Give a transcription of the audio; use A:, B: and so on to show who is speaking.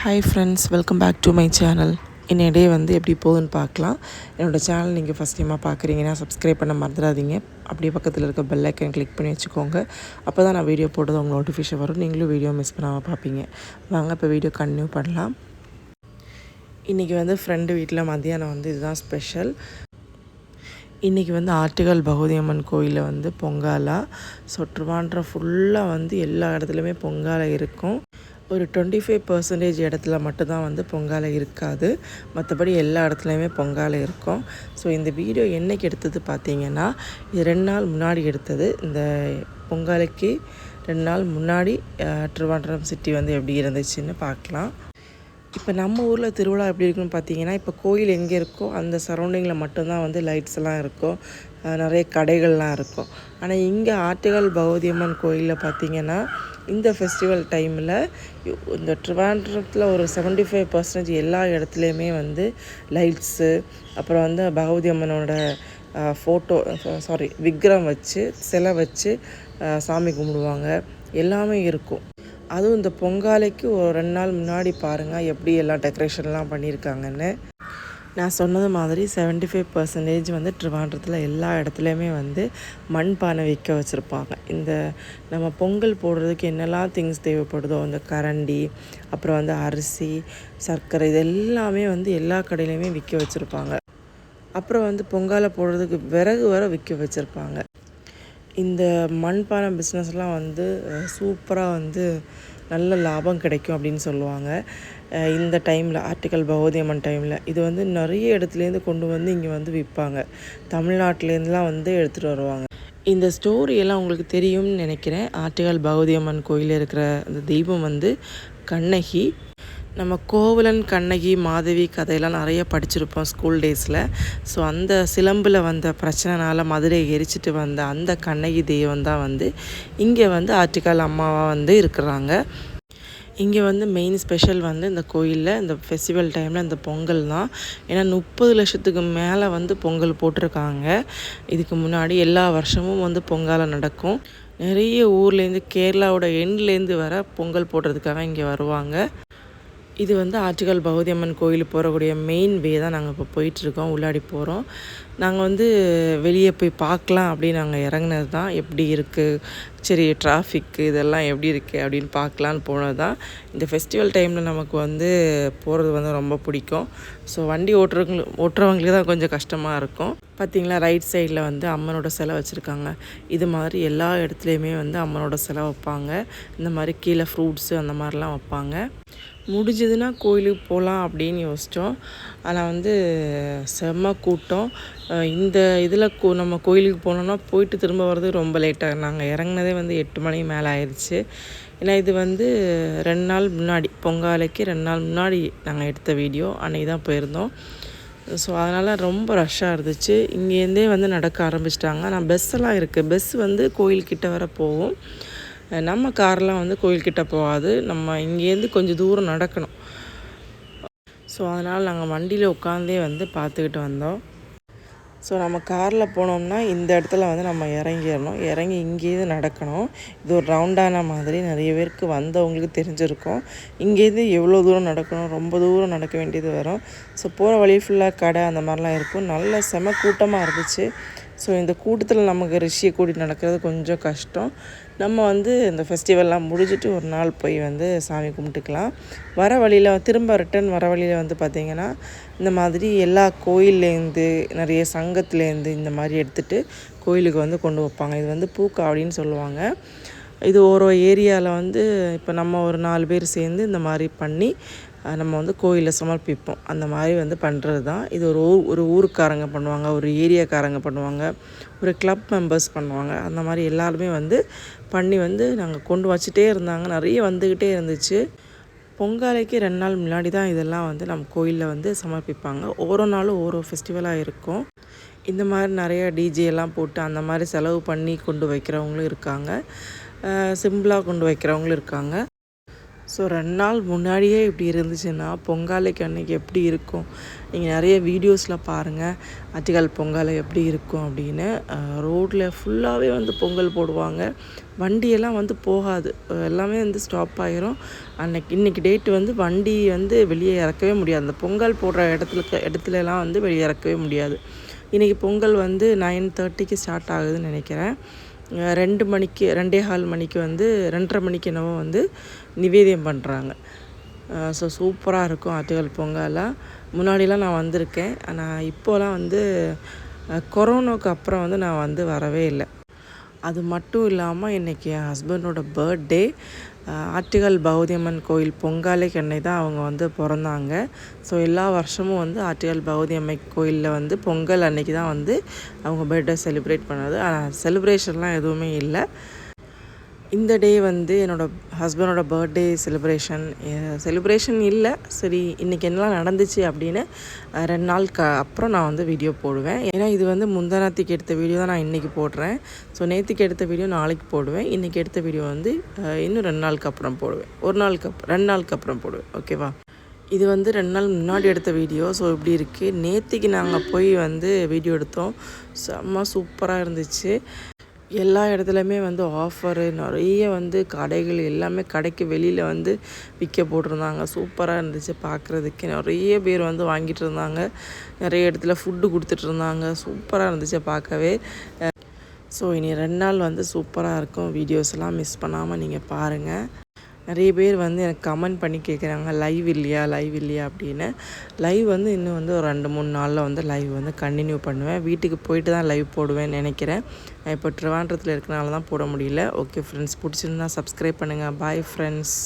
A: Hi friends, welcome back to my channel. இன்னைய day வந்து எப்படி போகுதுன்னு பார்க்கலாம். என்னோடய சேனல் நீங்கள் ஃபஸ்ட் டைமாக பார்க்குறீங்கன்னா சப்ஸ்கிரைப் பண்ண மறந்துடாதீங்க. அப்படியே பக்கத்தில் இருக்க பெல் ஐக்கன் கிளிக் பண்ணி வச்சுக்கோங்க. அப்போ தான் நான் வீடியோ போட்டது உங்களுக்கு நோட்டிஃபிகேஷன் வரும். நீங்களும் வீடியோ மிஸ் பண்ணாமல் பார்ப்பீங்க. வாங்க இப்போ வீடியோ கண்டினியூ பண்ணலாம். இன்றைக்கி வந்து ஃப்ரெண்டு வீட்டில் மத்தியானம் வந்து இதுதான் ஸ்பெஷல். இன்றைக்கி வந்து ஆட்டுகால் பகவதி அம்மன் கோயிலில் வந்து பொங்காலா. ஸோ ட்ரிவாண்ட்ரம் ஃபுல்லாக வந்து எல்லா இடத்துலையுமே பொங்காலை இருக்கும். ஒரு 25% இடத்துல மட்டும்தான் வந்து பொங்காலை இருக்காது. மற்றபடி எல்லா இடத்துலையுமே பொங்காலை இருக்கும். ஸோ இந்த வீடியோ என்றைக்கு எடுத்தது பார்த்தீங்கன்னா, இது 2 நாள் முன்னாடி எடுத்தது. இந்த பொங்காலைக்கு 2 நாள் முன்னாடி ட்ரிவாண்ட்ரம் சிட்டி வந்து எப்படி இருந்துச்சுன்னு பார்க்கலாம். இப்போ நம்ம ஊரில் திருவிழா எப்படி இருக்குன்னு பார்த்தீங்கன்னா, இப்போ கோயில் எங்கே இருக்கோ அந்த சரௌண்டிங்கில் மட்டும்தான் வந்து லைட்ஸ் எல்லாம் இருக்கும், நிறைய கடைகள்லாம் இருக்கும். ஆனால் இங்கே ஆட்டுகால் பகவதி அம்மன் கோயிலில் பார்த்திங்கன்னா, இந்த ஃபெஸ்டிவல் டைமில் இந்த ட்ரிவாண்ட்ரத்தில் ஒரு 75% எல்லா இடத்துலையுமே வந்து லைட்ஸு, அப்புறம் வந்து பகவதி அம்மனோட விக்கிரம் வச்சு சிலை வச்சு சாமி கும்பிடுவாங்க. எல்லாமே இருக்கும். அதுவும் இந்த பொங்காலைக்கு ஒரு 2 நாள் முன்னாடி பாருங்கள் எப்படி எல்லாம் டெக்கரேஷன்லாம் பண்ணியிருக்காங்கன்னு. நான் சொன்னது மாதிரி 75% வந்து ட்ரிவாண்ட்ரத்தில் எல்லா இடத்துலையுமே வந்து மண்பானை விற்க வச்சுருப்பாங்க. இந்த நம்ம பொங்கல் போடுறதுக்கு என்னெல்லாம் திங்ஸ் தேவைப்படுதோ, அந்த கரண்டி, அப்புறம் வந்து அரிசி, சர்க்கரை, இது எல்லாமே வந்து எல்லா கடையிலையுமே விற்க வச்சுருப்பாங்க. அப்புறம் வந்து பொங்கலை போடுறதுக்கு விறகு வர விற்க வச்சுருப்பாங்க. இந்த மண்பானை பிஸ்னஸ்லாம் வந்து சூப்பராக வந்து நல்ல லாபம் கிடைக்கும் அப்படின்னு சொல்லுவாங்க. இந்த டைமில் ஆட்டுகால் பகவதி அம்மன் டைமில் இது வந்து நிறைய இடத்துலேருந்து கொண்டு வந்து இங்கே வந்து விற்பாங்க. தமிழ்நாட்டிலேருந்துலாம் வந்து எடுத்துகிட்டு வருவாங்க. இந்த ஸ்டோரியெல்லாம் உங்களுக்கு தெரியும்னு நினைக்கிறேன். ஆட்டுகால் பகவதி அம்மன் கோயிலில் இருக்கிற அந்த தெய்வம் வந்து கண்ணகி. நம்ம கோவலன், கண்ணகி, மாதவி கதையெல்லாம் நிறைய படிச்சிருப்போம் ஸ்கூல் டேஸில். ஸோ அந்த சிலம்பில் வந்த பிரச்சனைனால மதுரையை எரிச்சிட்டு வந்த அந்த கண்ணகி தெய்வம் தான் வந்து இங்கே வந்து ஆட்டுகால் அம்மாவாக வந்து இருக்கிறாங்க. இங்கே வந்து மெயின் ஸ்பெஷல் வந்து இந்த கோயிலில் இந்த ஃபெஸ்டிவல் டைமில் இந்த பொங்கல் தான். ஏன்னா 30 லட்சத்துக்கு மேலே வந்து பொங்கல் போட்டிருக்காங்க. இதுக்கு முன்னாடி எல்லா வருஷமும் வந்து பொங்கலை நடக்கும். நிறைய ஊர்லேருந்து, கேரளாவோட எண்ட்லேருந்து வர பொங்கல் போடுறதுக்காக இங்கே வருவாங்க. இது வந்து ஆட்டுகால் பகவதி அம்மன் கோயிலுக்கு போகக்கூடிய மெயின் வே தான். நாங்கள் இப்போ போயிட்டுருக்கோம், உள்ளாடி போகிறோம். நாங்கள் வந்து வெளியே போய் பார்க்கலாம் அப்படின்னு நாங்கள் இறங்கினது தான். எப்படி இருக்குது, சரி டிராஃபிக்கு இதெல்லாம் எப்படி இருக்குது அப்படின்னு பார்க்கலான்னு போனது தான். இந்த ஃபெஸ்டிவல் டைமில் நமக்கு வந்து போகிறது வந்து ரொம்ப பிடிக்கும். ஸோ வண்டி ஓட்டுறவங்களுக்கு தான் கொஞ்சம் கஷ்டமாக இருக்கும். பார்த்திங்களா, ரைட் சைடில் வந்து அம்மனோட சிலை வச்சுருக்காங்க. இது மாதிரி எல்லா இடத்துலையுமே வந்து அம்மனோட சிலை வைப்பாங்க. இந்த மாதிரி கீழே ஃப்ரூட்ஸு அந்த மாதிரிலாம் வைப்பாங்க. முடிஞ்சதுன்னா கோயிலுக்கு போகலாம் அப்படின்னு யோசித்தோம். ஆனால் வந்து செம்ம கூட்டம். இந்த இதில் நம்ம கோயிலுக்கு போனோம்னா போயிட்டு திரும்ப வர்றது ரொம்ப லேட்டாக. நாங்கள் இறங்கினதே வந்து 8 மணி மேலே ஆயிடுச்சு. ஏன்னா இது வந்து 2 நாள் முன்னாடி, பொங்காலைக்கு 2 நாள் முன்னாடி நாங்கள் எடுத்த வீடியோ. அன்றைக்கி தான் போயிருந்தோம். ஸோ அதனால் ரொம்ப ரஷ்ஷாக இருந்துச்சு. இங்கேருந்தே வந்து நடக்க ஆரம்பிச்சிட்டாங்க. ஆனால் பஸ்ஸெல்லாம் இருக்குது. பஸ் வந்து கோயில்கிட்ட வர போகும். நம்ம கார்லாம் வந்து கோயில்கிட்ட போகாது. நம்ம இங்கேருந்து கொஞ்சம் தூரம் நடக்கணும். ஸோ அதனால் நாங்கள் வண்டியில் உட்காந்தே வந்து பார்த்துக்கிட்டு வந்தோம். ஸோ நம்ம காரில் போனோம்னா இந்த இடத்துல வந்து நம்ம இறங்கிடணும். இறங்கி இங்கேருந்து நடக்கணும். இது ஒரு ரவுண்டான மாதிரி நிறைய பேருக்கு வந்தவங்களுக்கு தெரிஞ்சிருக்கும். இங்கேருந்து எவ்வளோ தூரம் நடக்கணும், ரொம்ப தூரம் நடக்க வேண்டியது வரும். ஸோ போகிற வழி ஃபுல்லாக கடை அந்த மாதிரிலாம் இருக்கும். நல்ல செம கூட்டமாக இருந்துச்சு. ஸோ இந்த கூட்டத்தில் நமக்கு ரிஷியை கூட்டிகிட்டு நடக்கிறது கொஞ்சம் கஷ்டம். நம்ம வந்து இந்த ஃபெஸ்டிவல்லாம் முடிஞ்சிட்டு ஒரு நாள் போய் வந்து சாமி கும்பிட்டுக்கலாம். வர வழியில் திரும்ப ரிட்டன் வர வழியில் வந்து பார்த்திங்கன்னா, இந்த மாதிரி எல்லா கோயில்லேருந்து, நிறைய சங்கத்துலேருந்து இந்த மாதிரி எடுத்துகிட்டு கோயிலுக்கு வந்து கொண்டு வைப்பாங்க. இது வந்து பூக்காவடின்னு சொல்லுவாங்க. இது ஒரு ஏரியாவில் வந்து இப்போ நம்ம ஒரு 4 பேர் சேர்ந்து இந்த மாதிரி பண்ணி நம்ம வந்து கோயிலில் சமர்ப்பிப்போம். அந்த மாதிரி வந்து பண்ணுறது தான். இது ஒரு ஊருக்காரங்க பண்ணுவாங்க, ஒரு ஏரியாக்காரங்க பண்ணுவாங்க, ஒரு கிளப் மெம்பர்ஸ் பண்ணுவாங்க. அந்த மாதிரி எல்லாருமே வந்து பண்ணி வந்து நாங்கள் கொண்டு வச்சுட்டே இருந்தாங்க. நிறைய வந்துக்கிட்டே இருந்துச்சு. பொங்காலைக்கு 2 நாள் முன்னாடி தான் இதெல்லாம் வந்து நம்ம கோயிலில் வந்து சமர்ப்பிப்பாங்க. ஒவ்வொரு நாளும் ஒவ்வொரு ஃபெஸ்டிவலாக இருக்கும். இந்த மாதிரி நிறைய டிஜே எல்லாம் போட்டு அந்த மாதிரி செலவு பண்ணி கொண்டு வைக்கிறவங்களும் இருக்காங்க. சிம்பிளாக கொண்டு வைக்கிறவங்களும் இருக்காங்க. ஸோ 2 நாள் முன்னாடியே இப்படி இருந்துச்சுன்னா பொங்காலைக்கு அன்றைக்கி எப்படி இருக்கும்? நீங்கள் நிறைய வீடியோஸில் பாருங்கள் ஆட்டுக்கால் பொங்கல் எப்படி இருக்கும் அப்படின்னு. ரோட்டில் ஃபுல்லாகவே வந்து பொங்கல் போடுவாங்க. வண்டியெல்லாம் வந்து போகாது, எல்லாமே வந்து ஸ்டாப் ஆகிரும். இன்றைக்கி டேட்டு வந்து வண்டி வந்து வெளியே இறக்கவே முடியாது. அந்த பொங்கல் போடுற இடத்துலலாம் வந்து வெளியே இறக்கவே முடியாது. இன்றைக்கி பொங்கல் வந்து 9:30க்கு ஸ்டார்ட் ஆகுதுன்னு நினைக்கிறேன். 2 மணிக்கு 2:15 மணிக்கு வந்து 2:30 மணிக்கு என்னவோ வந்து நிவேதியம் பண்ணுறாங்க. ஸோ சூப்பராக இருக்கும் ஆட்டுக்கால் பொங்கலாம். முன்னாடிலாம் நான் வந்திருக்கேன், ஆனால் இப்போலாம் வந்து கொரோனாவுக்கு அப்புறம் வந்து நான் வந்து வரவே இல்லை. அது மட்டும் இல்லாமல் இன்றைக்கி என் ஹஸ்பண்டோட பர்த்டே. ஆட்டுக்கால் பகவதியம்மன் கோயில் பொங்காலைக்கு அன்னைக்கு தான் அவங்க வந்து பிறந்தாங்க. ஸோ எல்லா வருஷமும் வந்து ஆட்டுக்கால் பகவதியம்மை கோயிலில் வந்து பொங்கல் அன்னைக்கு தான் வந்து அவங்க பர்த்டே செலிப்ரேட் பண்ணது. ஆனால் செலிப்ரேஷன்லாம் எதுவுமே இல்லை. இந்த டே வந்து என்னோடய ஹஸ்பண்டோட பர்த்டே செலிப்ரேஷன் இல்லை. சரி இன்றைக்கி என்னலாம் நடந்துச்சு அப்படின்னு 2 நாளுக்கு அப்புறம் நான் வந்து வீடியோ போடுவேன். ஏன்னா இது வந்து முந்தானாத்துக்கு எடுத்த வீடியோ தான் நான் இன்றைக்கி போடுறேன். ஸோ நேற்றுக்கு எடுத்த வீடியோ நாளைக்கு போடுவேன். இன்றைக்கி எடுத்த வீடியோ வந்து இன்னும் 2 நாளுக்கு அப்புறம் போடுவேன். 2 நாளுக்கு அப்புறம் போடுவேன். ஓகேவா? இது வந்து 2 நாள் முன்னாடி எடுத்த வீடியோ. ஸோ இப்படி இருக்குது. நேற்றுக்கு நாங்கள் போய் வந்து வீடியோ எடுத்தோம். செம்ம சூப்பராக இருந்துச்சு. எல்லா இடத்துலையுமே வந்து ஆஃபரு, நிறைய வந்து கடைகள் எல்லாமே கடைக்கு வெளியில் வந்து விற்க போட்டிருந்தாங்க. சூப்பராக இருந்துச்சு பார்க்குறதுக்கு. நிறைய பேர் வந்து வாங்கிட்டு இருந்தாங்க. நிறைய இடத்துல ஃபுட்டு கொடுத்துட்ருந்தாங்க. சூப்பராக இருந்துச்சு பார்க்கவே. ஸோ இனி 2 நாள் வந்து சூப்பராக இருக்கும். வீடியோஸ்லாம் மிஸ் பண்ணாமல் நீங்கள் பாருங்கள். நிறைய பேர் வந்து எனக்கு கமெண்ட் பண்ணி கேட்குறாங்க லைவ் இல்லையா அப்படின்னு. லைவ் வந்து இன்னும் வந்து ஒரு 2-3 நாளில் வந்து லைவ் வந்து கண்டினியூ பண்ணுவேன். வீட்டுக்கு போயிட்டு தான் லைவ் போடுவேன்னு நினைக்கிறேன். இப்போ ட்ரிவாண்ட்ரத்தில் இருக்கனால தான் போட முடியல. ஓகே ஃப்ரெண்ட்ஸ், பிடிச்சிருந்தா சப்ஸ்கிரைப் பண்ணுங்கள். Bye friends.